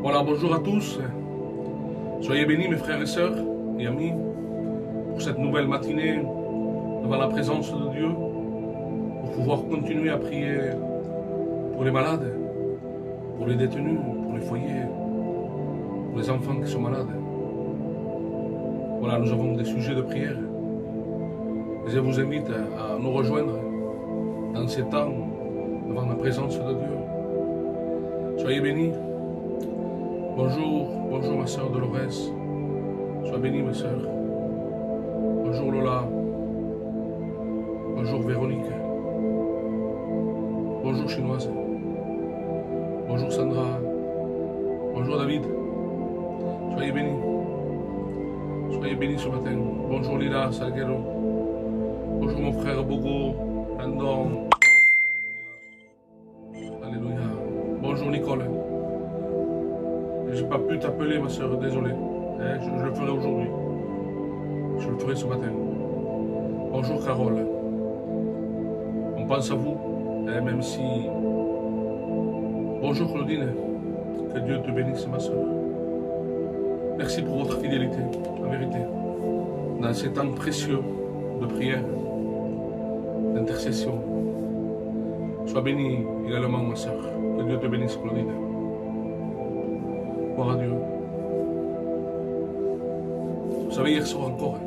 Voilà, bonjour à tous. Soyez bénis mes frères et sœurs et amis pour cette nouvelle matinée devant la présence de Dieu, pour pouvoir continuer à prier pour les malades, pour les détenus, pour les foyers, pour les enfants qui sont malades. Voilà, nous avons des sujets de prière. Et je vous invite à nous rejoindre dans ces temps devant la présence de Dieu. Soyez bénis. Bonjour ma sœur Dolores. Sois bénie ma sœur. Bonjour Lola. Bonjour Véronique. Bonjour Chinoise. Bonjour Sandra. Bonjour David. Soyez bénis. Soyez bénis ce matin. Bonjour Lila Salguero. Bonjour mon frère Bogo. Andon. Alléluia. Bonjour Nicole. Je n'ai pas pu t'appeler ma soeur, désolé. Je le ferai aujourd'hui. Je le ferai ce matin. Bonjour Carole. On pense à vous, même si... Bonjour Claudine. Que Dieu te bénisse ma soeur. Merci pour votre fidélité, la vérité. Dans ces temps précieux de prière, d'intercession. Sois bénie également ma soeur. Que Dieu te bénisse Claudine. Gloire à Dieu. Vous savez, hier soir encore,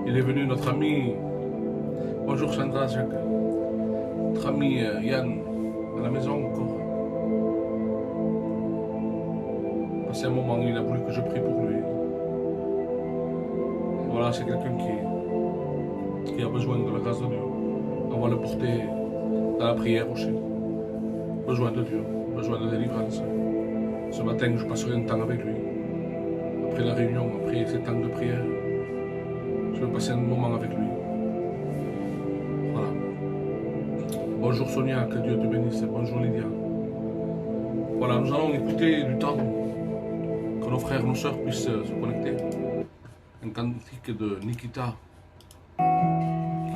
il est venu notre ami, bonjour Sandra, Jacques, notre ami Yann, à la maison encore. Passé un moment, il a voulu que je prie pour lui. Et voilà, c'est quelqu'un qui a besoin de la grâce de Dieu. On va le porter dans la prière aussi. Besoin de Dieu, besoin de délivrance. Ce matin, je passerai un temps avec lui. Après la réunion, après ces temps de prière, je vais passer un moment avec lui. Voilà. Bonjour Sonia, que Dieu te bénisse. Bonjour Lydia. Voilà, nous allons écouter du temps que nos frères, nos sœurs puissent se connecter. Un cantique de Nikita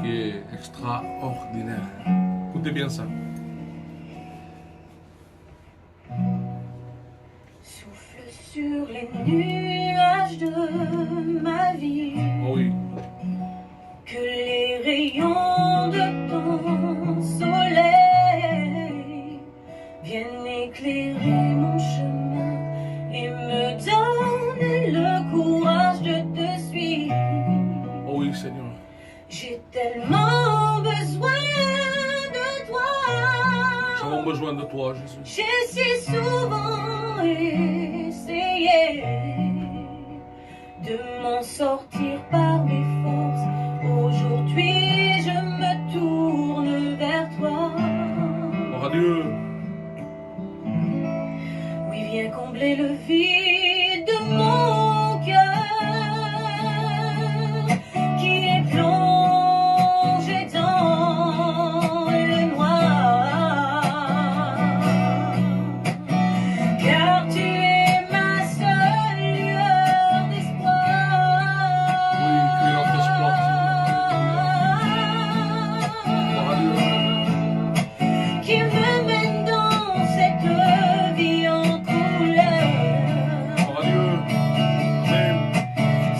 qui est extraordinaire. Écoutez bien ça. Sur les nuages de ma vie, Oh oui. que les rayons de ton soleil viennent éclairer mon chemin et me donner le courage de te suivre. Oh oui, Seigneur. J'ai tellement besoin de toi. Nous avons besoin de toi, Jésus. J'ai si souvent essayé de m'en sortir par mes forces. Aujourd'hui, je me tourne vers toi. Gloire à Dieu. Oui, viens combler le vide de mon cœur qui est plongé dans le noir. Car tu es ma seule lueur d'espoir. Oui, tu es notre espoir, Gloire à Dieu. Qui me mène dans cette vie en couleur. Gloire à Dieu. Amen.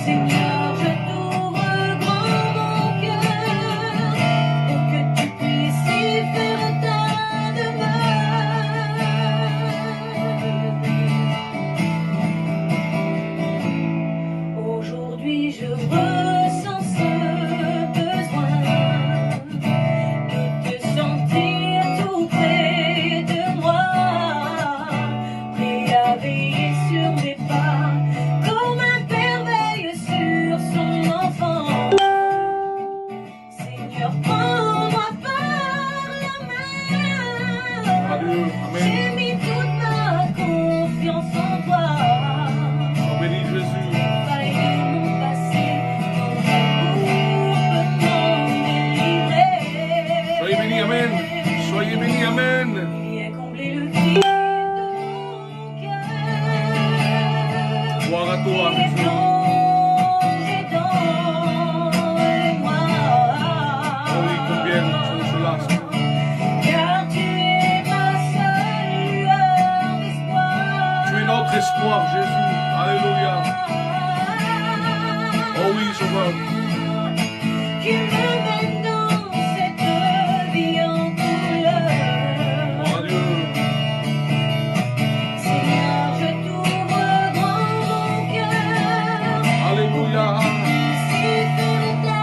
Seigneur, je t'ouvre grand mon cœur pour que tu puisses y faire ta demeure. Aujourd'hui, je ressens ce besoin de te sentir tout près de moi, prêt à veiller sur mes pas, comme un père veille sur son enfant. Seigneur, prends-moi par la Gloire à main. Dieu. Amen. J'ai mis toute ma confiance en toi. Sois béni, Jésus. Faille de mon passé, ton amour peut m'en délivrer. Soyez bénis, Amen. Soyez bénis, Amen. Viens combler le vide de mon cœur. Gloire à toi, Qui est Jésus. plongé dans le noir. Oh oui, combien nous sommes cela. Car tu es ma seule lueur d'espoir. notre espoir, Jésus. Alléluia. Oh oui, Sauveur. Qui me mène dans cette vie en couleur. Oh Dieu. Seigneur, je t'ouvre grand mon cœur. Alléluia. Ici toute ta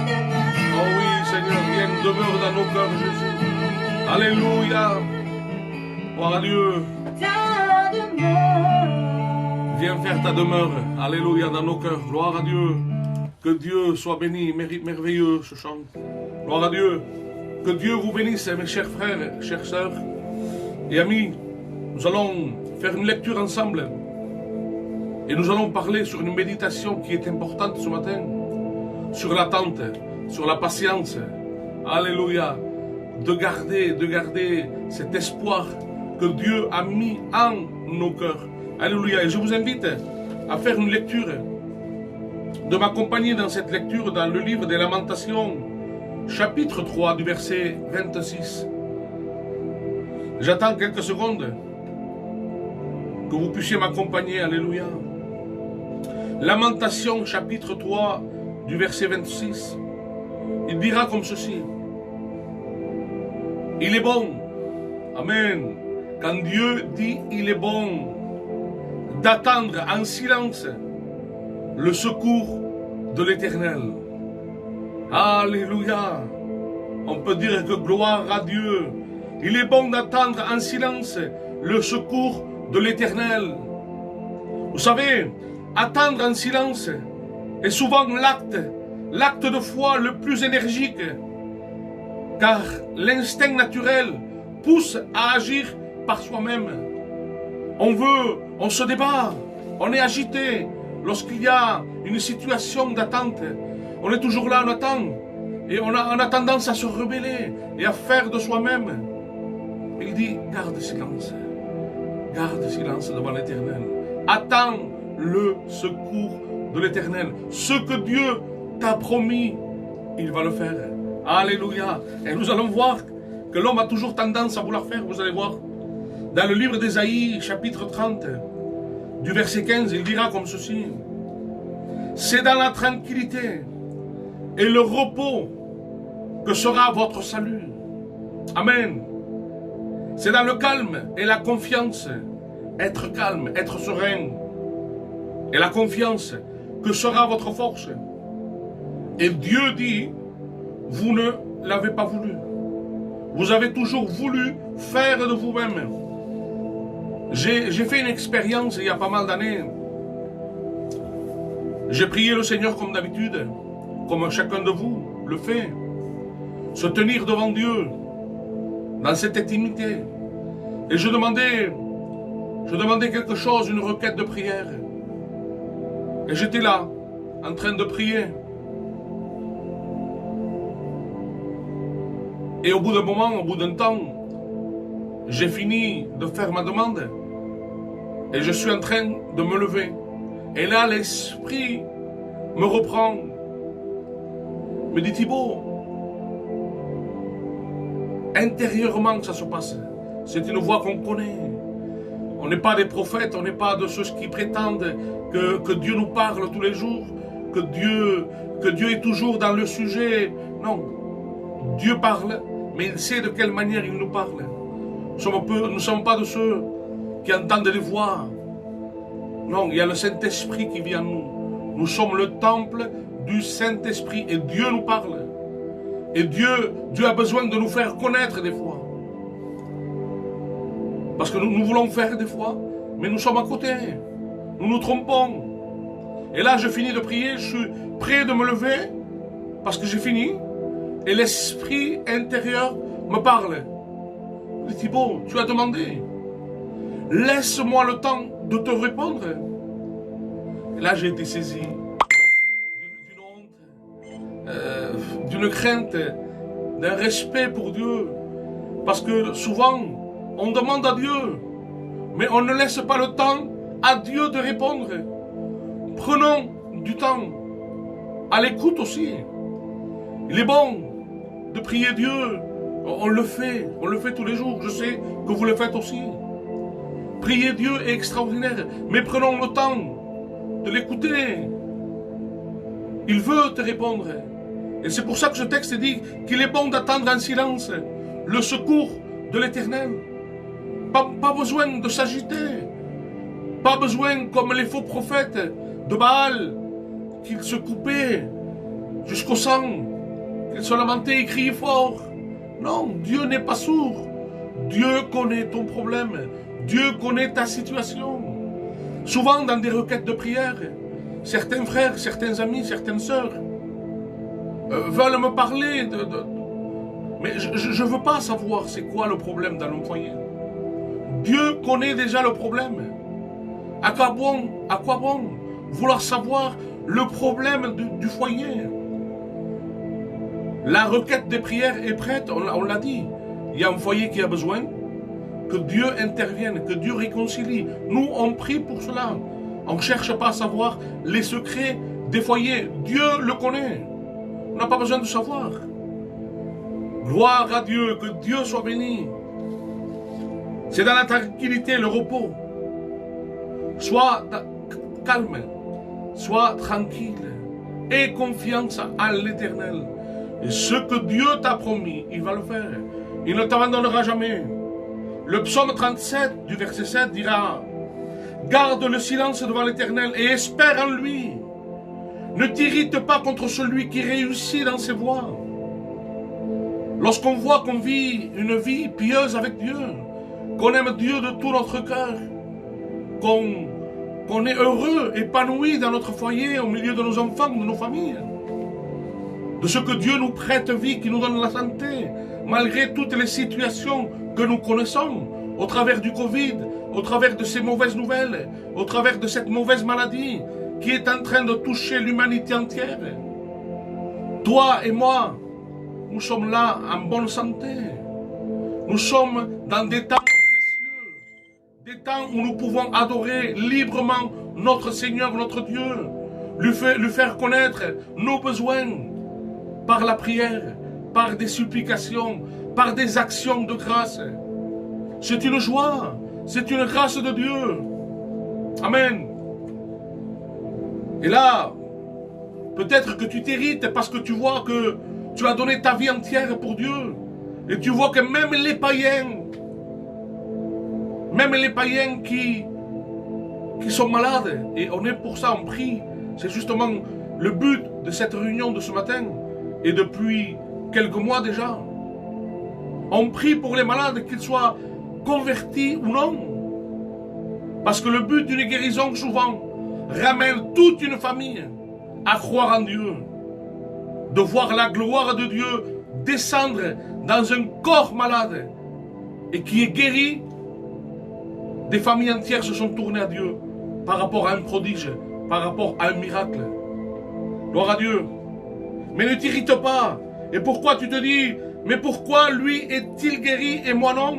demeure. Oh oui, Seigneur, viens, demeure dans nos cœurs, Jésus. Alléluia. Gloire à Dieu. Ta demeure. Viens faire ta demeure. Alléluia dans nos cœurs. Gloire à Dieu. Que Dieu soit béni. Merveilleux ce chant. Gloire à Dieu. Que Dieu vous bénisse, mes chers frères, chères sœurs et amis. Nous allons faire une lecture ensemble. Et nous allons parler sur une méditation qui est importante ce matin. Sur l'attente, sur la patience. Alléluia. De garder cet espoir que Dieu a mis en nos cœurs. Alléluia. Et je vous invite à faire une lecture, de m'accompagner dans cette lecture dans le livre des Lamentations, chapitre 3 du verset 26. J'attends quelques secondes que vous puissiez m'accompagner. Alléluia. Lamentations, chapitre 3 du verset 26. Il dira comme ceci. Il est bon. Amen. Quand Dieu dit il est bon d'attendre en silence le secours de l'Éternel. Alléluia. On peut dire que gloire à Dieu. Il est bon d'attendre en silence le secours de l'Éternel. Vous savez, attendre en silence est souvent l'acte de foi le plus énergique. Car l'instinct naturel pousse à agir par soi-même. On se débat, on est agité lorsqu'il y a une situation d'attente. On est toujours là, on attend. Et on a tendance à se rebeller et à faire de soi-même. Il dit, garde silence. Garde silence devant l'Éternel. Attends le secours de l'Éternel. Ce que Dieu t'a promis, il va le faire. Alléluia. Et nous allons voir que l'homme a toujours tendance à vouloir faire, vous allez voir. Dans le livre d'Ésaïe, chapitre 30, du verset 15, il dira comme ceci. C'est dans la tranquillité et le repos que sera votre salut. Amen. C'est dans le calme et la confiance, être calme, être serein, et la confiance que sera votre force. Et Dieu dit, vous ne l'avez pas voulu. Vous avez toujours voulu faire de vous-même. J'ai fait une expérience il y a pas mal d'années. J'ai prié le Seigneur comme d'habitude, comme chacun de vous le fait. Se tenir devant Dieu, dans cette intimité. Et je demandais quelque chose, une requête de prière. Et j'étais là, en train de prier. Et au bout d'un moment, au bout d'un temps, j'ai fini de faire ma demande. Et je suis en train de me lever. Et là, l'esprit me reprend. Me dit, Thibaut, intérieurement que ça se passe. C'est une voix qu'on connaît. On n'est pas des prophètes, on n'est pas de ceux qui prétendent que Dieu nous parle tous les jours, que Dieu est toujours dans le sujet. Non, Dieu parle, mais il sait de quelle manière il nous parle. Nous ne sommes pas de ceux qui entendent les voix. Non, il y a le Saint-Esprit qui vit en nous. Nous sommes le temple du Saint-Esprit et Dieu nous parle. Et Dieu a besoin de nous faire connaître des fois. Parce que nous voulons faire des fois, mais nous sommes à côté. Nous nous trompons. Et là, je finis de prier, je suis prêt de me lever, parce que j'ai fini. Et l'esprit intérieur me parle. Il dit, Thibaut, tu as demandé. Laisse-moi le temps de te répondre. Et là, j'ai été saisi d'une honte, d'une crainte, d'un respect pour Dieu. Parce que souvent, on demande à Dieu, mais on ne laisse pas le temps à Dieu de répondre. Prenons du temps à l'écoute aussi. Il est bon de prier Dieu. On le fait tous les jours. Je sais que vous le faites aussi. Prier Dieu est extraordinaire, mais prenons le temps de l'écouter. Il veut te répondre. Et c'est pour ça que ce texte dit qu'il est bon d'attendre en silence le secours de l'Éternel. Pas besoin de s'agiter. Pas besoin, comme les faux prophètes de Baal, qu'ils se coupaient jusqu'au sang, qu'ils se lamentaient et criaient fort. Non, Dieu n'est pas sourd. Dieu connaît ton problème. Dieu connaît ta situation. Souvent, dans des requêtes de prière, certains frères, certains amis, certaines sœurs veulent me parler mais je ne veux pas savoir c'est quoi le problème dans le foyer. Dieu connaît déjà le problème. À quoi bon vouloir savoir le problème du foyer? La requête des prières est prête, on l'a dit. Il y a un foyer qui a besoin que Dieu intervienne, que Dieu réconcilie. Nous, on prie pour cela. On ne cherche pas à savoir les secrets des foyers. Dieu le connaît. On n'a pas besoin de savoir. Gloire à Dieu, que Dieu soit béni. C'est dans la tranquillité, le repos. Sois calme, sois tranquille. Aie confiance en l'Éternel. Et ce que Dieu t'a promis, il va le faire. Il ne t'abandonnera jamais. Le psaume 37 du verset 7 dira: garde le silence devant l'Éternel et espère en lui. Ne t'irrite pas contre celui qui réussit dans ses voies. Lorsqu'on voit qu'on vit une vie pieuse avec Dieu, qu'on aime Dieu de tout notre cœur, qu'on est heureux, épanoui dans notre foyer, au milieu de nos enfants, de nos familles, de ce que Dieu nous prête vie, qui nous donne la santé, malgré toutes les situations que nous connaissons, au travers du Covid, au travers de ces mauvaises nouvelles, au travers de cette mauvaise maladie qui est en train de toucher l'humanité entière. Toi et moi, nous sommes là en bonne santé. Nous sommes dans des temps précieux, des temps où nous pouvons adorer librement notre Seigneur, notre Dieu, lui faire connaître nos besoins par la prière, par des supplications, par des actions de grâce. C'est une joie, c'est une grâce de Dieu. Amen. Et là, peut-être que tu t'irrites parce que tu vois que tu as donné ta vie entière pour Dieu. Et tu vois que même les païens qui sont malades, et on est pour ça, on prie. C'est justement le but de cette réunion de ce matin, et depuis quelques mois déjà. On prie pour les malades, qu'ils soient convertis ou non. Parce que le but d'une guérison, souvent, ramène toute une famille à croire en Dieu. De voir la gloire de Dieu descendre dans un corps malade et qui est guéri. Des familles entières se sont tournées à Dieu par rapport à un prodige, par rapport à un miracle. Gloire à Dieu. Mais ne t'irrite pas. Et pourquoi tu te dis, mais pourquoi lui est-il guéri et moi non?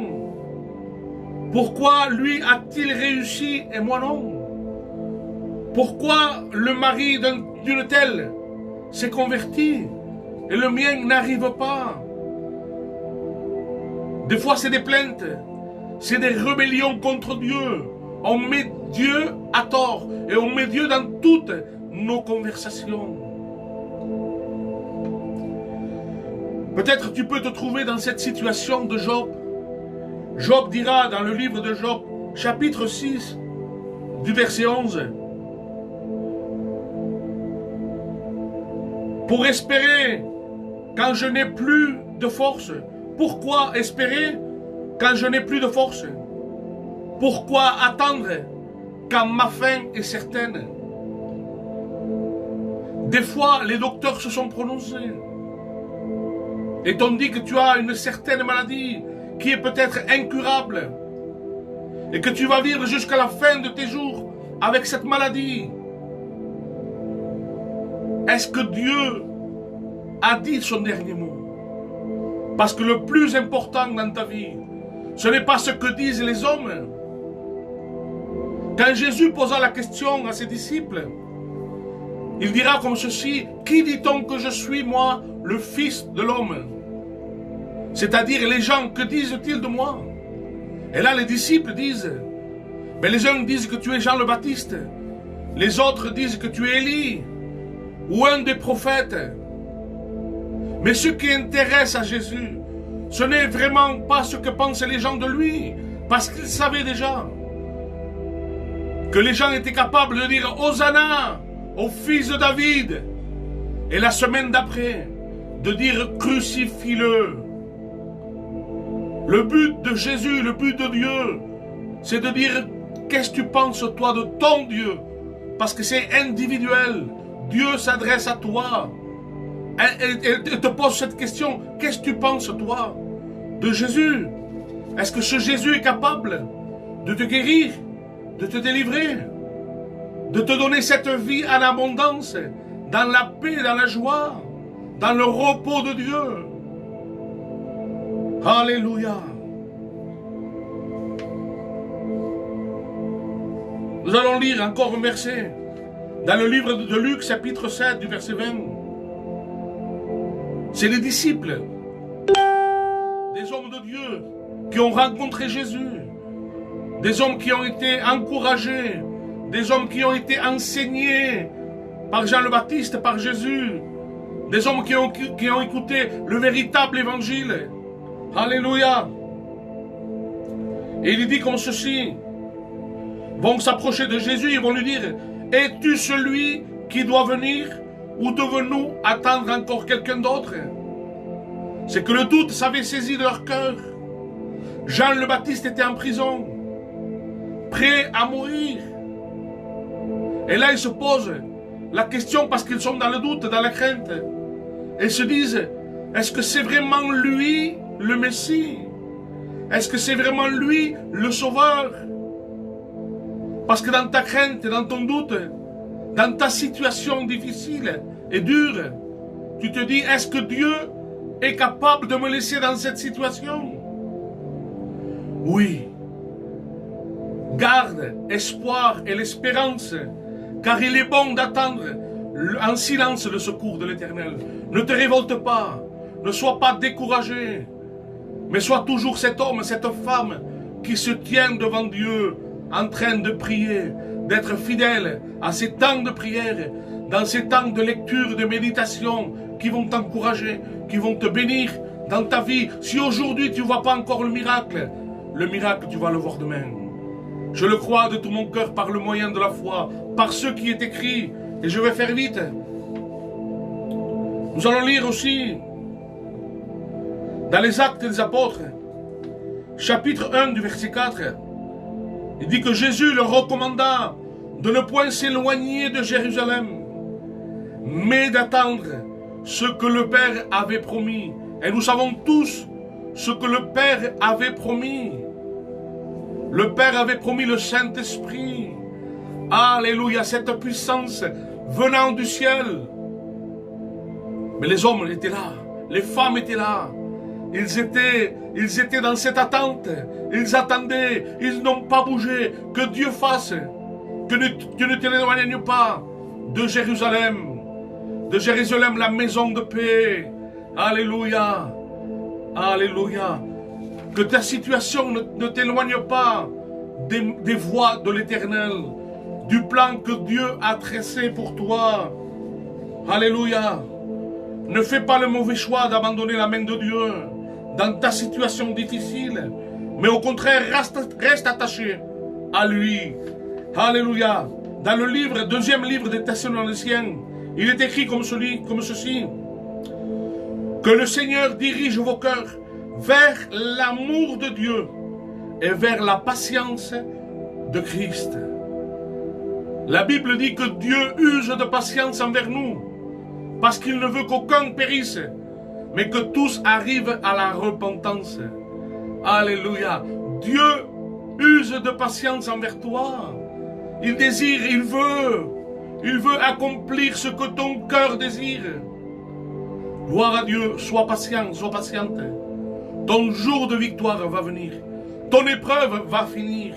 Pourquoi lui a-t-il réussi et moi non? Pourquoi le mari d'une telle s'est converti et le mien n'arrive pas? Des fois c'est des plaintes, c'est des rébellions contre Dieu. On met Dieu à tort et on met Dieu dans toutes nos conversations. Peut-être tu peux te trouver dans cette situation de Job. Job dira dans le livre de Job, chapitre 6, du verset 11, pour espérer quand je n'ai plus de force. Pourquoi espérer quand je n'ai plus de force? Pourquoi attendre quand ma fin est certaine? Des fois, les docteurs se sont prononcés et t'ont dit que tu as une certaine maladie qui est peut-être incurable et que tu vas vivre jusqu'à la fin de tes jours avec cette maladie. Est-ce que Dieu a dit son dernier mot? Parce que le plus important dans ta vie, ce n'est pas ce que disent les hommes. Quand Jésus posa la question à ses disciples, il dira comme ceci: qui dit-on que je suis, moi, le Fils de l'homme? C'est-à-dire les gens, que disent-ils de moi? Et là les disciples disent: Mais les uns disent que tu es Jean le Baptiste. Les autres disent que tu es Élie ou un des prophètes. Mais ce qui intéresse à Jésus, ce n'est vraiment pas ce que pensent les gens de lui, parce qu'ils savaient déjà que les gens étaient capables de dire Hosanna au fils de David, et la semaine d'après de dire crucifie-le. Le but de Jésus, le but de Dieu, c'est de dire qu'est-ce que tu penses toi de ton Dieu, parce que c'est individuel. Dieu s'adresse à toi et te pose cette question, qu'est-ce que tu penses toi de Jésus? Est-ce que ce Jésus est capable de te guérir, de te délivrer, de te donner cette vie en abondance, dans la paix, dans la joie, dans le repos de Dieu? Alléluia. Nous allons lire encore un verset dans le livre de Luc, chapitre 7, du verset 20. C'est les disciples, des hommes de Dieu qui ont rencontré Jésus, des hommes qui ont été encouragés, des hommes qui ont été enseignés par Jean le Baptiste, par Jésus, des hommes qui ont écouté le véritable évangile. Alléluia. Et il dit comme ceci, vont s'approcher de Jésus, ils vont lui dire, es-tu celui qui doit venir ou devons-nous attendre encore quelqu'un d'autre? C'est que le doute s'avait saisi de leur cœur. Jean le Baptiste était en prison, prêt à mourir. Et là, ils se posent la question parce qu'ils sont dans le doute, dans la crainte. Et ils se disent, est-ce que c'est vraiment lui le Messie? Est-ce que c'est vraiment lui le Sauveur? Parce que dans ta crainte, dans ton doute, dans ta situation difficile et dure, tu te dis, est-ce que Dieu est capable de me laisser dans cette situation? Oui. Garde espoir et l'espérance, car il est bon d'attendre en silence le secours de l'Éternel. Ne te révolte pas, ne sois pas découragé, mais sois toujours cet homme, cette femme qui se tient devant Dieu, en train de prier, d'être fidèle à ces temps de prière, dans ces temps de lecture, de méditation, qui vont t'encourager, qui vont te bénir dans ta vie. Si aujourd'hui tu ne vois pas encore le miracle tu vas le voir demain. Je le crois de tout mon cœur par le moyen de la foi, par ce qui est écrit, et je vais faire vite. Nous allons lire aussi dans les Actes des Apôtres, chapitre 1 du verset 4, il dit que Jésus leur recommanda de ne point s'éloigner de Jérusalem, mais d'attendre ce que le Père avait promis. Et nous savons tous ce que le Père avait promis. Le Père avait promis le Saint-Esprit. Alléluia, cette puissance venant du ciel. Mais les hommes étaient là, les femmes étaient là. Ils étaient dans cette attente. Ils attendaient, ils n'ont pas bougé. Que Dieu fasse, que tu ne t'éloignes pas de Jérusalem, la maison de paix. Alléluia, alléluia. Que ta situation ne t'éloigne pas des voies de l'Éternel, du plan que Dieu a tracé pour toi. Alléluia. Ne fais pas le mauvais choix d'abandonner la main de Dieu dans ta situation difficile, mais au contraire, reste attaché à lui. Alléluia. Dans le deuxième livre des Thessaloniciens, il est écrit comme ceci, que le Seigneur dirige vos cœurs vers l'amour de Dieu et vers la patience de Christ. La Bible dit que Dieu use de patience envers nous, parce qu'il ne veut qu'aucun périsse, mais que tous arrivent à la repentance. Alléluia. Dieu use de patience envers toi. Il désire, il veut accomplir ce que ton cœur désire. Gloire à Dieu, sois patient, sois patiente. Ton jour de victoire va venir. Ton épreuve va finir.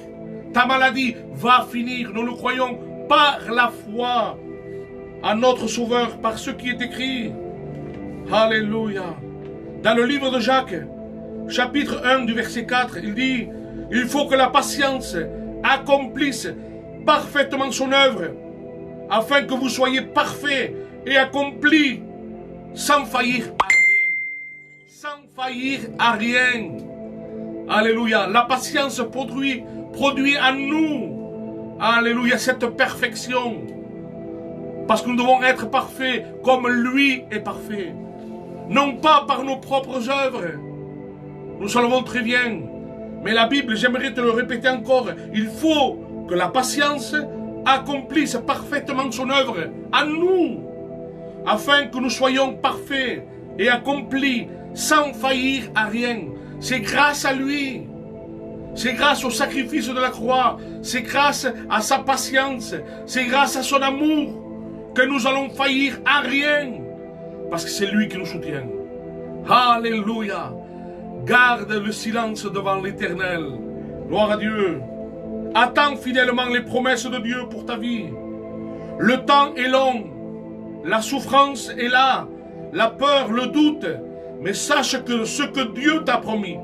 Ta maladie va finir. Nous le croyons par la foi à notre Sauveur, par ce qui est écrit. Alléluia. Dans le livre de Jacques, chapitre 1 du verset 4, il dit, il faut que la patience accomplisse parfaitement son œuvre, afin que vous soyez parfaits et accomplis sans faillir à rien. Sans faillir à rien. Alléluia. La patience produit en nous, alléluia, cette perfection. Parce que nous devons être parfaits comme lui est parfait. Non pas par nos propres œuvres. Nous savons très bien. Mais la Bible, j'aimerais te le répéter encore, il faut que la patience accomplisse parfaitement son œuvre en nous, afin que nous soyons parfaits et accomplis sans faillir à rien. C'est grâce à lui, c'est grâce au sacrifice de la croix, c'est grâce à sa patience, c'est grâce à son amour que nous allons faillir à rien, parce que c'est lui qui nous soutient. Alléluia. Garde le silence devant l'Éternel. Gloire à Dieu. Attends fidèlement les promesses de Dieu pour ta vie. Le temps est long. La souffrance est là. La peur, le doute. Mais sache que ce que Dieu t'a promis,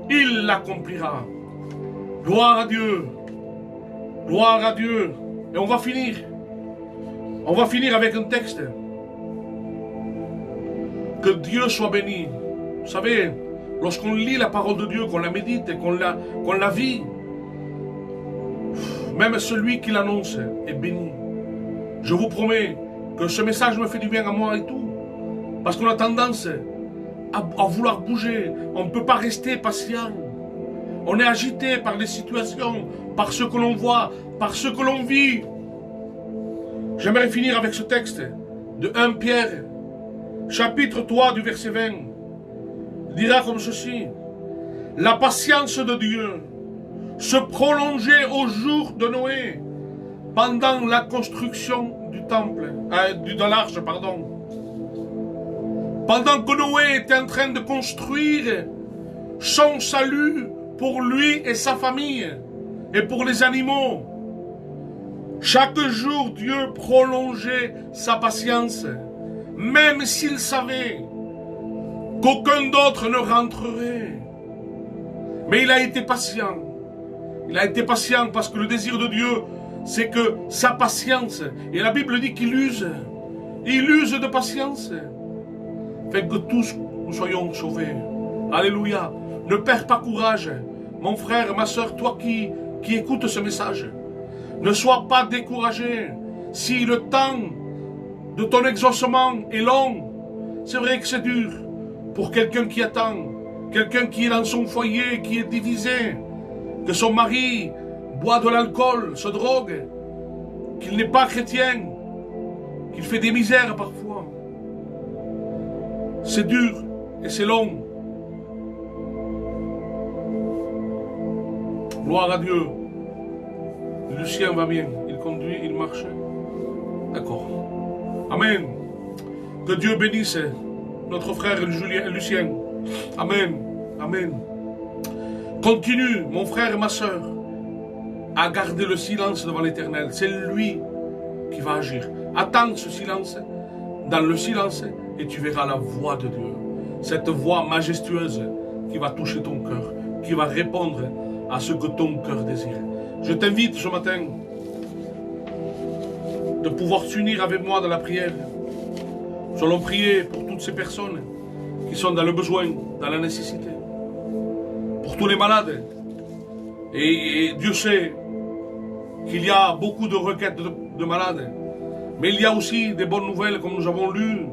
il l'accomplira. Gloire à Dieu. Gloire à Dieu. Et on va finir. On va finir avec un texte. Que Dieu soit béni. Vous savez, lorsqu'on lit la parole de Dieu, qu'on la médite et qu'on la vit, même celui qui l'annonce est béni. Je vous promets que ce message me fait du bien à moi et tout. Parce qu'on a tendance à vouloir bouger. On ne peut pas rester patient. On est agité par les situations, par ce que l'on voit, par ce que l'on vit. J'aimerais finir avec ce texte de 1 Pierre, chapitre 3 du verset 20. Il dira comme ceci: la patience de Dieu se prolongeait au jour de Noé, pendant la construction du temple, de l'arche, pardon. Pendant que Noé était en train de construire son salut pour lui et sa famille, et pour les animaux, chaque jour Dieu prolongeait sa patience, même s'il savait qu'aucun d'autre ne rentrerait. Mais il a été patient. Il a été patient parce que le désir de Dieu, c'est que sa patience, et la Bible dit qu'il use, il use de patience, fait que tous nous soyons sauvés. Alléluia. Ne perds pas courage, mon frère, ma soeur, toi qui écoutes ce message. Ne sois pas découragé. Si le temps de ton exaucement est long, c'est vrai que c'est dur pour quelqu'un qui attend, quelqu'un qui est dans son foyer, qui est divisé, que son mari boit de l'alcool, se drogue, qu'il n'est pas chrétien, qu'il fait des misères parfois. C'est dur et c'est long. Gloire à Dieu. Lucien va bien, il conduit, il marche. D'accord. Amen. Que Dieu bénisse notre frère Lucien. Amen. Amen. Continue, mon frère et ma soeur, à garder le silence devant l'Éternel. C'est lui qui va agir. Attends ce silence, dans le silence, et tu verras la voix de Dieu. Cette voix majestueuse qui va toucher ton cœur, qui va répondre à ce que ton cœur désire. Je t'invite ce matin de pouvoir s'unir avec moi dans la prière. Nous allons prier pour toutes ces personnes qui sont dans le besoin, dans la nécessité. Pour tous les malades. Et Dieu sait qu'il y a beaucoup de requêtes de malades. Mais il y a aussi des bonnes nouvelles, comme nous avons lu.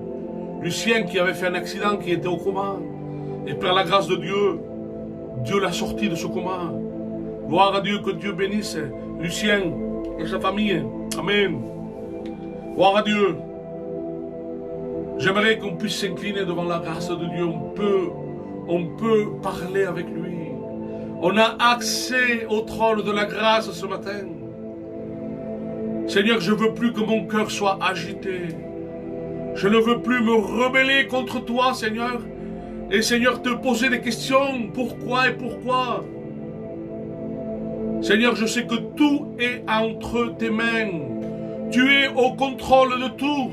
Lucien qui avait fait un accident, qui était au coma. Et par la grâce de Dieu, Dieu l'a sorti de ce coma. Gloire à Dieu, que Dieu bénisse Lucien et sa famille. Amen. Gloire à Dieu. J'aimerais qu'on puisse s'incliner devant la grâce de Dieu. On peut parler avec lui. On a accès au trône de la grâce ce matin. Seigneur, je ne veux plus que mon cœur soit agité. Je ne veux plus me rebeller contre toi, Seigneur. Et Seigneur, te poser des questions. Pourquoi et pourquoi? Seigneur, je sais que tout est entre tes mains. Tu es au contrôle de tout.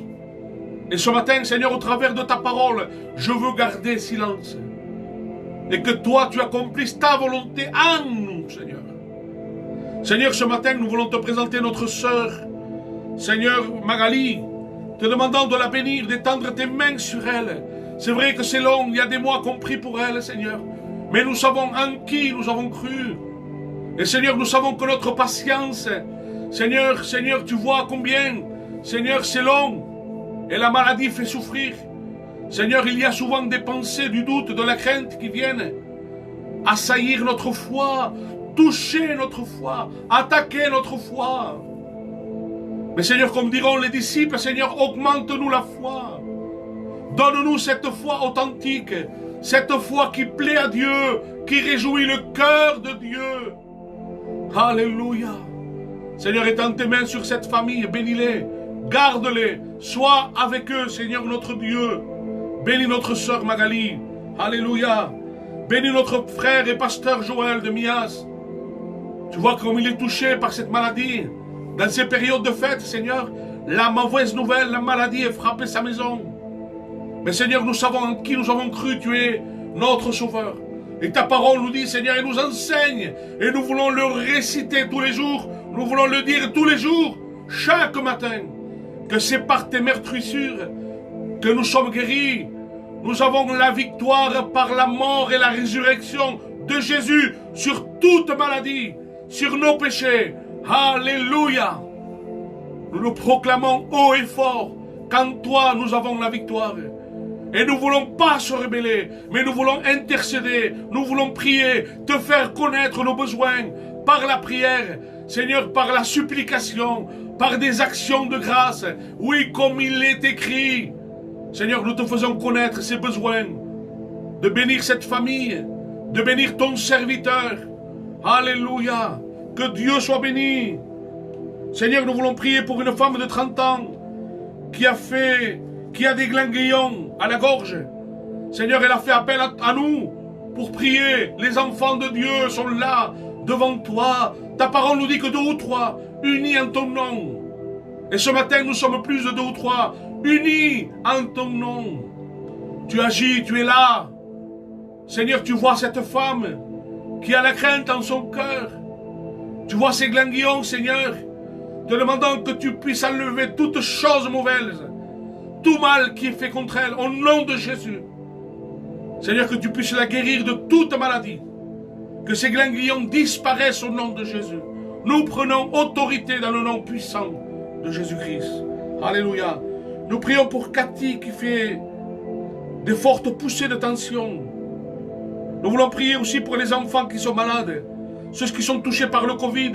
Et ce matin, Seigneur, au travers de ta parole, je veux garder silence. Et que toi, tu accomplisses ta volonté en nous, Seigneur. Seigneur, ce matin, nous voulons te présenter notre sœur, Seigneur Magali, te demandant de la bénir, d'étendre tes mains sur elle. C'est vrai que c'est long, il y a des mois qu'on prie pour elle, Seigneur. Mais nous savons en qui nous avons cru. Et Seigneur, nous savons que notre patience, Seigneur, tu vois combien, Seigneur, c'est long. Et la maladie fait souffrir. Seigneur, il y a souvent des pensées du doute, de la crainte qui viennent assaillir notre foi, toucher notre foi, attaquer notre foi. Mais Seigneur, comme diront les disciples, Seigneur, augmente-nous la foi. Donne-nous cette foi authentique, cette foi qui plaît à Dieu, qui réjouit le cœur de Dieu. Alléluia. Seigneur, étends tes mains sur cette famille, bénis-les, garde-les, sois avec eux, Seigneur notre Dieu. Bénis notre sœur Magali. Alléluia. Bénis notre frère et pasteur Joël de Mias. Tu vois comme il est touché par cette maladie. Dans ces périodes de fête, Seigneur, la mauvaise nouvelle, la maladie a frappé sa maison. Mais Seigneur, nous savons en qui nous avons cru, tu es notre Sauveur. Et ta parole nous dit, Seigneur, elle nous enseigne. Et nous voulons le réciter tous les jours. Nous voulons le dire tous les jours, chaque matin. Que c'est par tes meurtrissures que nous sommes guéris. Nous avons la victoire par la mort et la résurrection de Jésus sur toute maladie, sur nos péchés. Alléluia. Nous le proclamons haut et fort qu'en toi nous avons la victoire. Et nous ne voulons pas se rebeller, mais nous voulons intercéder, nous voulons prier, te faire connaître nos besoins par la prière, Seigneur, par la supplication, par des actions de grâce. Oui, comme il est écrit. Seigneur, nous te faisons connaître ces besoins, de bénir cette famille, de bénir ton serviteur. Alléluia. Que Dieu soit béni. Seigneur, nous voulons prier pour une femme de 30 ans qui a des ganglions à la gorge. Seigneur, elle a fait appel à nous pour prier. Les enfants de Dieu sont là, devant toi. Ta parole nous dit que 2 ou 3, unis en ton nom. Et ce matin, nous sommes plus de 2 ou 3, unis en ton nom. Tu agis, tu es là. Seigneur, tu vois cette femme qui a la crainte en son cœur. Tu vois ces ganglions, Seigneur, te demandant que tu puisses enlever toute chose mauvaise, tout mal qui est fait contre elle, au nom de Jésus. Seigneur, que tu puisses la guérir de toute maladie. Que ces ganglions disparaissent au nom de Jésus. Nous prenons autorité dans le nom puissant de Jésus-Christ. Alléluia. Nous prions pour Cathy qui fait des fortes poussées de tension. Nous voulons prier aussi pour les enfants qui sont malades, ceux qui sont touchés par le Covid,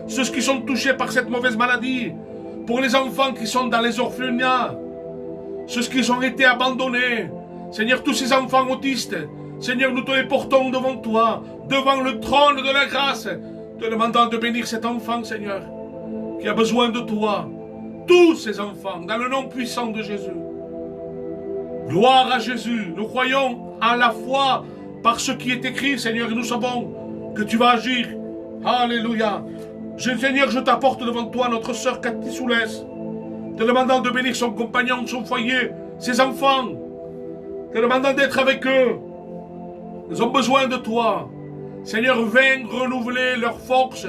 ceux qui sont touchés par cette mauvaise maladie, pour les enfants qui sont dans les orphelinats, ceux qui ont été abandonnés. Seigneur, tous ces enfants autistes, Seigneur, nous te les portons devant toi, devant le trône de la grâce, te demandant de bénir cet enfant, Seigneur, qui a besoin de toi. Tous ces enfants, dans le nom puissant de Jésus. Gloire à Jésus. Nous croyons à la foi par ce qui est écrit, Seigneur, et nous savons que tu vas agir. Alléluia. Seigneur, je t'apporte devant toi notre sœur Cathy Soulès, te demandant de bénir son compagnon, son foyer, ses enfants, te demandant d'être avec eux. Ils ont besoin de toi. Seigneur, viens renouveler leur force,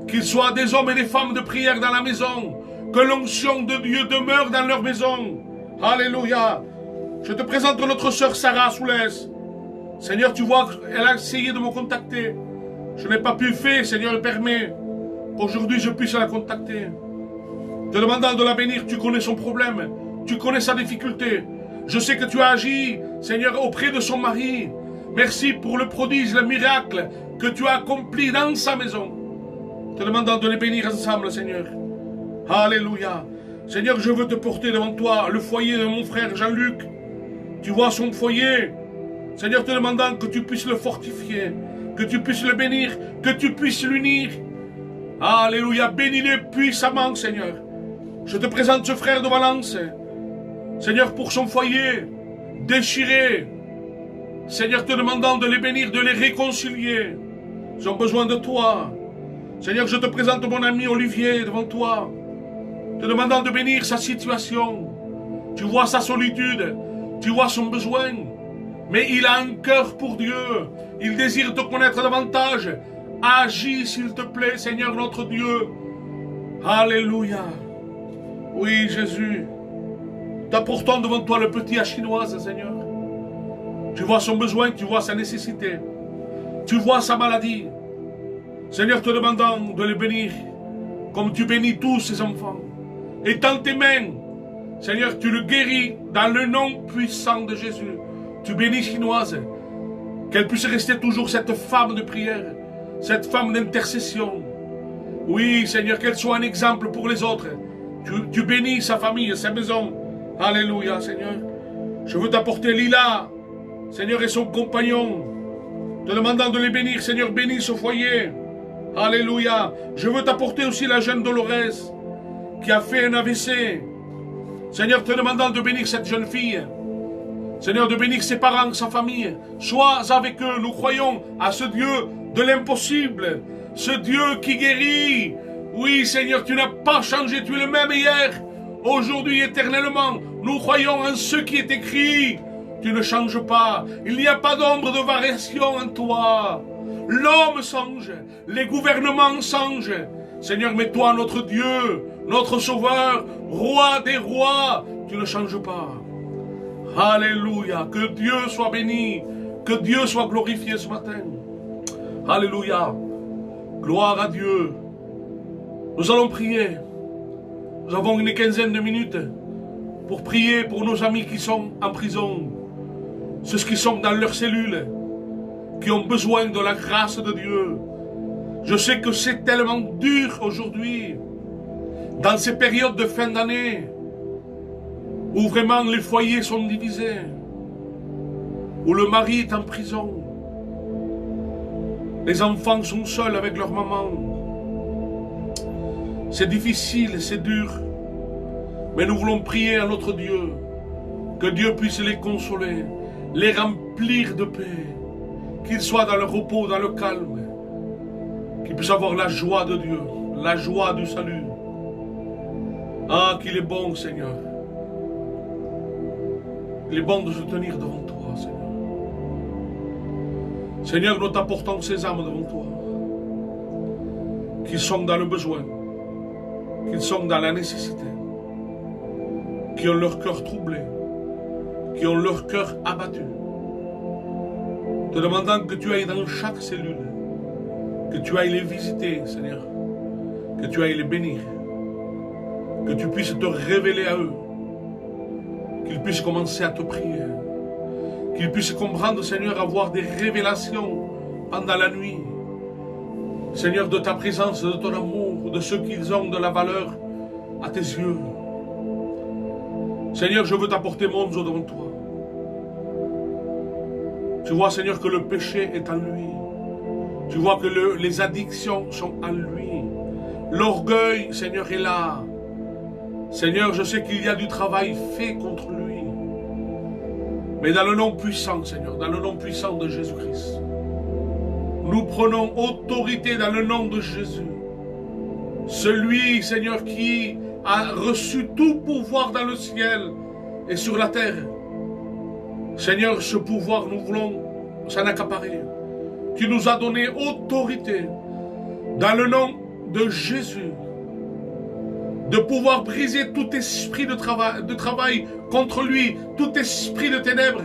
qu'ils soient des hommes et des femmes de prière dans la maison, que l'onction de Dieu demeure dans leur maison. Alléluia. Je te présente notre sœur Sarah Soulès. Seigneur, tu vois, elle a essayé de me contacter. Je n'ai pas pu le faire, Seigneur, permet qu'aujourd'hui je puisse la contacter. Te demandant de la bénir, tu connais son problème, tu connais sa difficulté. Je sais que tu as agi, Seigneur, auprès de son mari. Merci pour le prodige, le miracle que tu as accompli dans sa maison. Te demandant de les bénir ensemble, Seigneur. Alléluia. Seigneur, je veux te porter devant toi le foyer de mon frère Jean-Luc. Tu vois son foyer. Seigneur, te demandant que tu puisses le fortifier, que tu puisses le bénir, que tu puisses l'unir. Alléluia. Bénis-le puissamment, Seigneur. Je te présente ce frère de Valence. Seigneur, pour son foyer déchiré. Seigneur, te demandant de les bénir, de les réconcilier. Ils ont besoin de toi. Seigneur, je te présente mon ami Olivier devant toi, te demandant de bénir sa situation. Tu vois sa solitude, tu vois son besoin, mais il a un cœur pour Dieu. Il désire te connaître davantage. Agis, s'il te plaît, Seigneur notre Dieu. Alléluia. Oui, Jésus. T'apportons devant toi le petit à chinoise, Seigneur. Tu vois son besoin, tu vois sa nécessité. Tu vois sa maladie. Seigneur, te demandant de les bénir comme tu bénis tous ces enfants. Et dans tes mains, Seigneur, tu le guéris dans le nom puissant de Jésus. Tu bénis chinoise. Qu'elle puisse rester toujours cette femme de prière, cette femme d'intercession. Oui, Seigneur, qu'elle soit un exemple pour les autres. Tu bénis sa famille, sa maison. Alléluia, Seigneur. Je veux t'apporter Lila, Seigneur, et son compagnon, te demandant de les bénir. Seigneur, bénis ce foyer. Alléluia. Je veux t'apporter aussi la jeune Dolores qui a fait un AVC. Seigneur, te demandant de bénir cette jeune fille. Seigneur, de bénir ses parents, sa famille. Sois avec eux. Nous croyons à ce Dieu de l'impossible. Ce Dieu qui guérit. Oui, Seigneur, tu n'as pas changé. Tu es le même hier, aujourd'hui, éternellement. Nous croyons en ce qui est écrit. Tu ne changes pas. Il n'y a pas d'ombre de variation en toi. L'homme change. Les gouvernements changent. Seigneur, mais toi, notre Dieu, notre Sauveur, Roi des rois, tu ne changes pas. Alléluia. Que Dieu soit béni. Que Dieu soit glorifié ce matin. Alléluia. Gloire à Dieu. Nous allons prier. Nous avons une quinzaine de minutes pour prier pour nos amis qui sont en prison. Ceux qui sont dans leurs cellules, qui ont besoin de la grâce de Dieu. Je sais que c'est tellement dur aujourd'hui, dans ces périodes de fin d'année, où vraiment les foyers sont divisés, où le mari est en prison, les enfants sont seuls avec leur maman. C'est difficile, c'est dur, mais nous voulons prier à notre Dieu, que Dieu puisse les consoler, les remplir de paix, qu'ils soient dans le repos, dans le calme, qu'ils puissent avoir la joie de Dieu, la joie du salut. Ah, qu'il est bon, Seigneur. Il est bon de se tenir devant toi, Seigneur. Seigneur, nous t'apportons ces âmes devant toi, qui sont dans le besoin, qui sont dans la nécessité, qui ont leur cœur troublé, qui ont leur cœur abattu, te demandant que tu ailles dans chaque cellule, que tu ailles les visiter, Seigneur, que tu ailles les bénir, que tu puisses te révéler à eux, qu'ils puissent commencer à te prier, qu'ils puissent comprendre, Seigneur, avoir des révélations pendant la nuit, Seigneur, de ta présence, de ton amour, de ce qu'ils ont de la valeur à tes yeux. Seigneur, je veux t'apporter Monzo devant toi. Tu vois, Seigneur, que le péché est en lui. Tu vois que les addictions sont en lui. L'orgueil, Seigneur, est là. Seigneur, je sais qu'il y a du travail fait contre lui. Mais dans le nom puissant, Seigneur, dans le nom puissant de Jésus-Christ, nous prenons autorité dans le nom de Jésus. Celui, Seigneur, qui a reçu tout pouvoir dans le ciel et sur la terre. Seigneur, ce pouvoir, nous voulons s'en accaparer. Tu nous as donné autorité dans le nom de Jésus de pouvoir briser tout esprit de travail contre lui, tout esprit de ténèbres.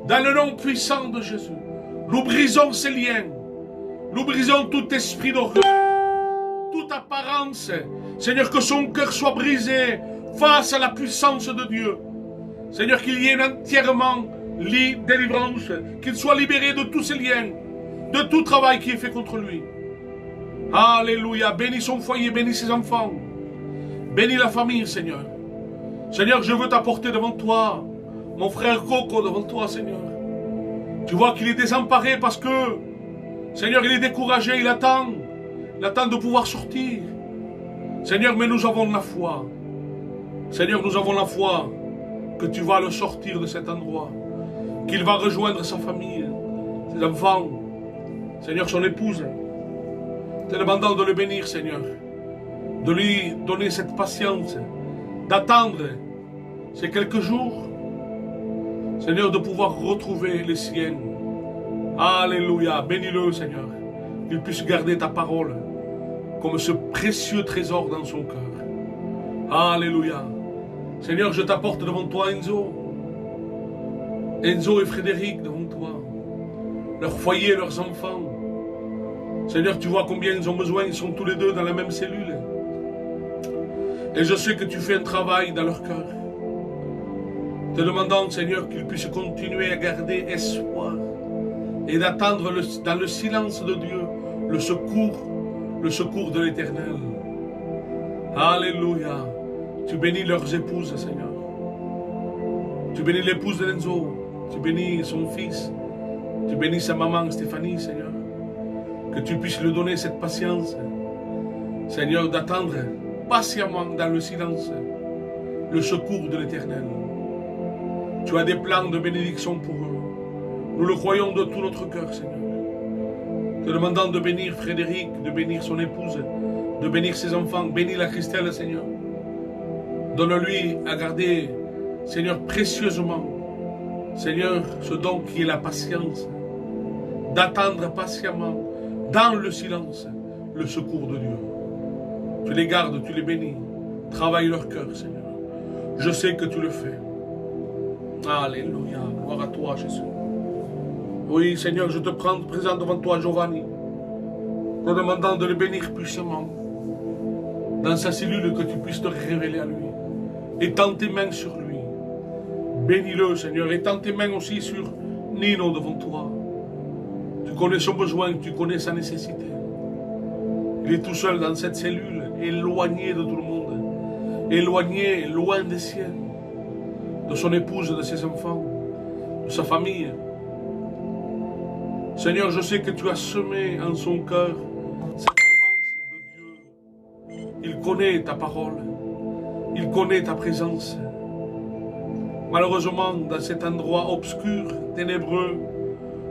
Dans le nom puissant de Jésus, nous brisons ces liens. Nous brisons tout esprit d'orgueil, toute apparence. Seigneur, que son cœur soit brisé face à la puissance de Dieu. Seigneur, qu'il y ait une entièrement délivrance, qu'il soit libéré de tous ces liens, de tout travail qui est fait contre lui. Alléluia. Bénis son foyer, bénis ses enfants. Bénis la famille, Seigneur. Seigneur, je veux t'apporter devant toi mon frère Coco devant toi, Seigneur. Tu vois qu'il est désemparé parce que, Seigneur, il est découragé, il attend de pouvoir sortir. Seigneur, mais nous avons la foi. Seigneur, nous avons la foi que tu vas le sortir de cet endroit, qu'il va rejoindre sa famille, ses enfants, Seigneur, son épouse. Te demandant de le bénir, Seigneur, de lui donner cette patience, d'attendre ces quelques jours, Seigneur, de pouvoir retrouver les siens. Alléluia, bénis-le, Seigneur. qu'il puisse garder ta parole comme ce précieux trésor dans son cœur. Alléluia. Seigneur, je t'apporte devant toi Enzo et Frédéric devant toi, leur foyer, leurs enfants. Seigneur, tu vois combien ils ont besoin, ils sont tous les deux dans la même cellule. Et je sais que tu fais un travail dans leur cœur. Te demandant, Seigneur, qu'ils puissent continuer à garder espoir et d'attendre dans le silence de Dieu le secours de l'Éternel. Alléluia. Tu bénis leurs épouses, Seigneur. Tu bénis l'épouse de Enzo. Tu bénis son fils. Tu bénis sa maman Stéphanie, Seigneur. Que tu puisses lui donner cette patience, Seigneur, d'attendre patiemment dans le silence le secours de l'Éternel. Tu as des plans de bénédiction pour eux. Nous le croyons de tout notre cœur, Seigneur. Te demandant de bénir Frédéric, de bénir son épouse, de bénir ses enfants. Bénis la Christelle, Seigneur. Donne-lui à garder, Seigneur, précieusement, Seigneur, ce don qui est la patience, d'attendre patiemment, dans le silence, le secours de Dieu. Tu les gardes, tu les bénis. Travaille leur cœur, Seigneur. Je sais que tu le fais. Alléluia. Gloire à toi, Jésus. Oui, Seigneur, je te présente devant toi Giovanni, te demandant de le bénir puissamment dans sa cellule, que tu puisses te révéler à lui. Étends tes mains sur lui. Bénis-le, Seigneur. Étends tes mains aussi sur Nino devant toi. Tu connais son besoin, tu connais sa nécessité. Il est tout seul dans cette cellule, éloigné de tout le monde, éloigné, loin des siens, de son épouse, de ses enfants, de sa famille. Seigneur, je sais que tu as semé en son cœur cette semence de Dieu. Il connaît ta parole, il connaît ta présence. Malheureusement, dans cet endroit obscur, ténébreux,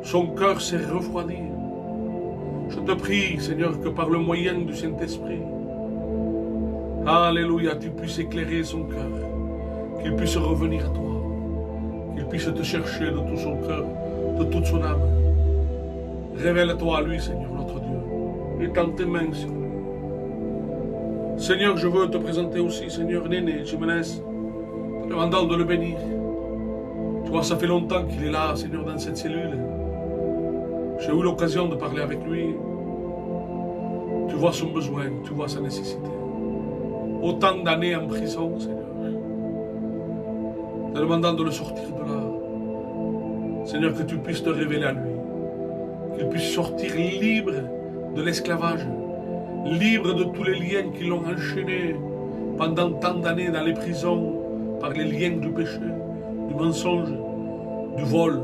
son cœur s'est refroidi. Je te prie, Seigneur, que par le moyen du Saint-Esprit, Alléluia, tu puisses éclairer son cœur, qu'il puisse revenir à toi, qu'il puisse te chercher de tout son cœur, de toute son âme. Révèle-toi à lui, Seigneur, notre Dieu. Étends tes mains sur lui. Seigneur, je veux te présenter aussi, Seigneur, Néné Jiménez, te demandant de le bénir. Tu vois, ça fait longtemps qu'il est là, Seigneur, dans cette cellule. J'ai eu l'occasion de parler avec lui. Tu vois son besoin, tu vois sa nécessité. Autant d'années en prison, Seigneur. Te demandant de le sortir de là. Seigneur, que tu puisses te révéler à lui. Qu'il puisse sortir libre de l'esclavage, libre de tous les liens qui l'ont enchaîné pendant tant d'années dans les prisons, par les liens du péché, du mensonge, du vol.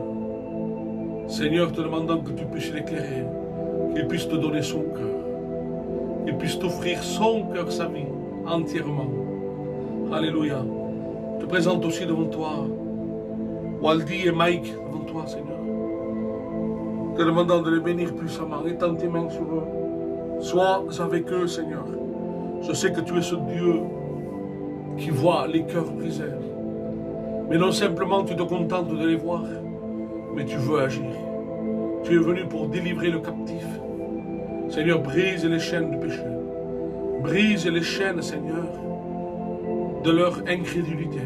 Seigneur, te demandant que tu puisses l'éclairer, qu'il puisse te donner son cœur, qu'il puisse t'offrir son cœur, sa vie, entièrement. Alléluia. Je te présente aussi devant toi Waldi et Mike, devant toi, Seigneur. Te demandant de les bénir puissamment, étends tes mains sur eux. Sois avec eux, Seigneur. Je sais que tu es ce Dieu qui voit les cœurs brisés. Mais non simplement tu te contentes de les voir, mais tu veux agir. Tu es venu pour délivrer le captif. Seigneur, brise les chaînes du péché. Brise les chaînes, Seigneur, de leur incrédulité.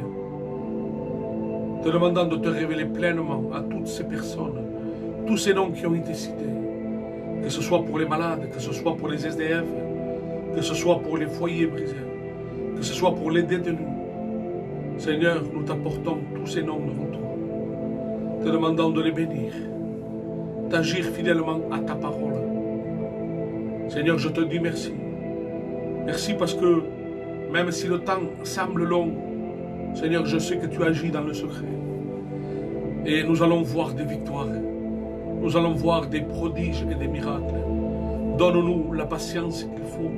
Te demandant de te révéler pleinement à toutes ces personnes, tous ces noms qui ont été cités, que ce soit pour les malades, que ce soit pour les SDF, que ce soit pour les foyers brisés, que ce soit pour les détenus. Seigneur, nous t'apportons tous ces noms devant toi, te demandant de les bénir, d'agir fidèlement à ta parole. Seigneur, je te dis merci. Merci parce que même si le temps semble long, Seigneur, je sais que tu agis dans le secret. Et nous allons voir des victoires. Nous allons voir des prodiges et des miracles. Donne-nous la patience qu'il faut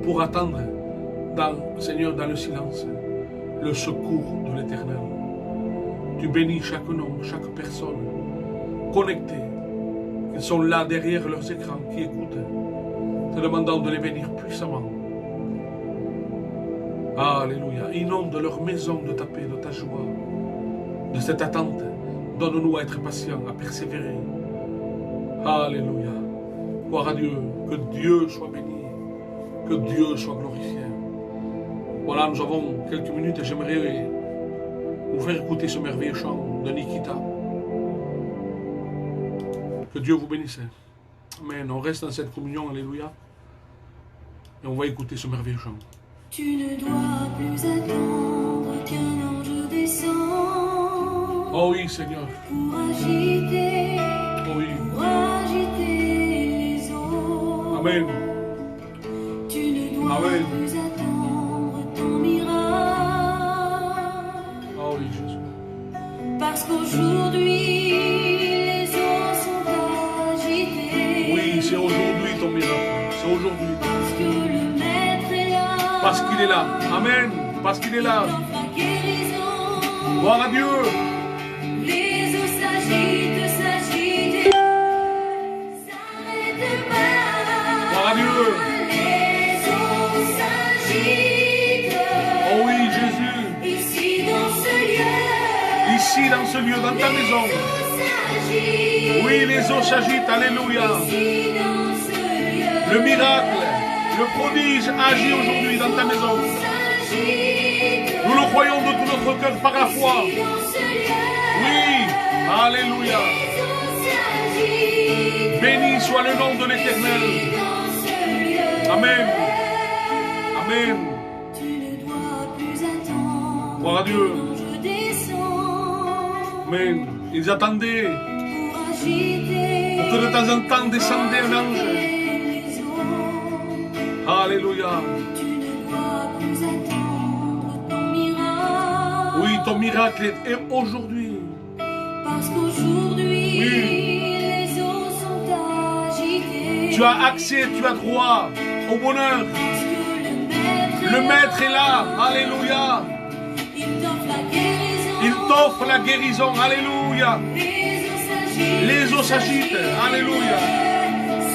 pour attendre, Seigneur, dans le silence, le secours de l'Éternel. Tu bénis chaque nom, chaque personne connectée. Ils sont là derrière leurs écrans qui écoutent, te demandant de les bénir puissamment. Alléluia. Inonde leur maison de ta paix, de ta joie, de cette attente. Donne-nous à être patients, à persévérer. Alléluia. Gloire à Dieu. Que Dieu soit béni. Que Dieu soit glorifié. Voilà, nous avons quelques minutes et j'aimerais vous faire écouter ce merveilleux chant de Nikita. Que Dieu vous bénisse. Amen. On reste dans cette communion, alléluia. Et on va écouter ce merveilleux chant. Tu ne dois plus attendre qu'un ange descende. Oh oui, Seigneur. Pour agiter, Oh oui. pour agiter les eaux. Amen. Tu ne dois Amen. plus attendre ton miracle. Oh oui, Jésus. Parce qu'aujourd'hui, les eaux sont agitées. Oui, c'est aujourd'hui ton miracle. C'est aujourd'hui. Parce que le Maître est là. Parce qu'il est là. Amen. Parce qu'il est là. Dans la guérison. Gloire à Dieu. Les eaux s'agitent, s'agitent. S'arrêtent pas. Gloire à Dieu. Les eaux s'agitent. Oh oui, Jésus. Ici dans ce lieu. Ici, dans ce lieu, dans ta maison. Les eaux s'agitent. Oui, les eaux s'agitent. Alléluia. Ici dans ce lieu. Le miracle, le prodige agit aujourd'hui dans ta maison. Nous le croyons de tout notre cœur par la foi. Oui. Alléluia. Béni soit le nom de l'Éternel. Amen. Amen. Tu ne dois plus attendre. Gloire à Dieu. Je descends Amen. Ils attendaient pour agiter pour que de temps en temps descendait un ange. les eaux. Alléluia. Tu ne dois plus attendre ton miracle. Oui, ton miracle est aujourd'hui. Parce qu'aujourd'hui, Oui. les eaux sont agitées. Tu as accès, tu as droit au bonheur. Parce que Le Maître est là. Alléluia. il t'offre la guérison. Il t'offre la guérison. Alléluia. Les eaux s'agitent. Les eaux s'agitent. Alléluia.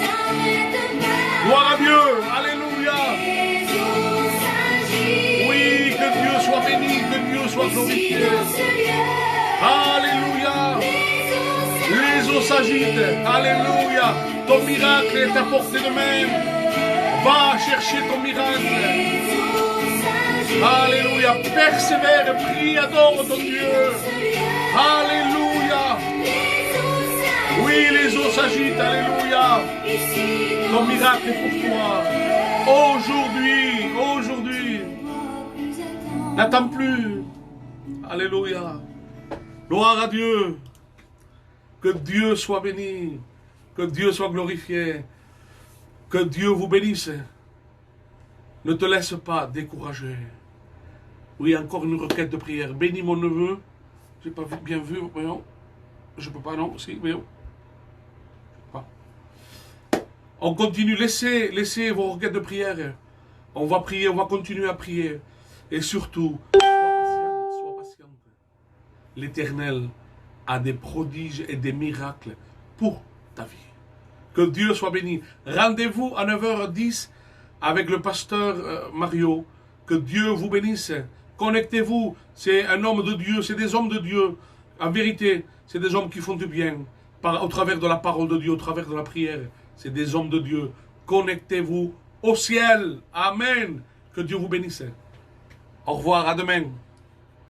S'arrêtent pas. Gloire à Dieu. Alléluia. Les eaux s'agitent. Oui, que Dieu soit béni, que Dieu soit Ici glorifié. dans ce lieu. Alléluia. Les eaux s'agitent. Alléluia. Ton miracle est à portée de main. Va chercher ton miracle. Alléluia. Persévère, prie, adore ton Dieu. Alléluia. Oui, les eaux s'agitent. Alléluia. Ton miracle est pour toi. Aujourd'hui, aujourd'hui. N'attends plus. Alléluia. Gloire à Dieu. Que Dieu soit béni. Que Dieu soit glorifié. Que Dieu vous bénisse. Ne te laisse pas décourager. Oui, encore une requête de prière. Bénis mon neveu. J'ai pas bien vu, voyons. Je peux pas, non, si, voyons. Pas. On continue, laissez vos requêtes de prière. On va prier, on va continuer à prier. Et surtout, sois patiente. L'Éternel a des prodiges et des miracles pour ta vie. Que Dieu soit béni. Rendez-vous à 9h10 avec le pasteur Mario. Que Dieu vous bénisse. Connectez-vous. C'est un homme de Dieu, c'est des hommes de Dieu. En vérité, c'est des hommes qui font du bien. Au travers de la parole de Dieu, au travers de la prière. C'est des hommes de Dieu. Connectez-vous au ciel. Amen. Que Dieu vous bénisse. Au revoir, à demain.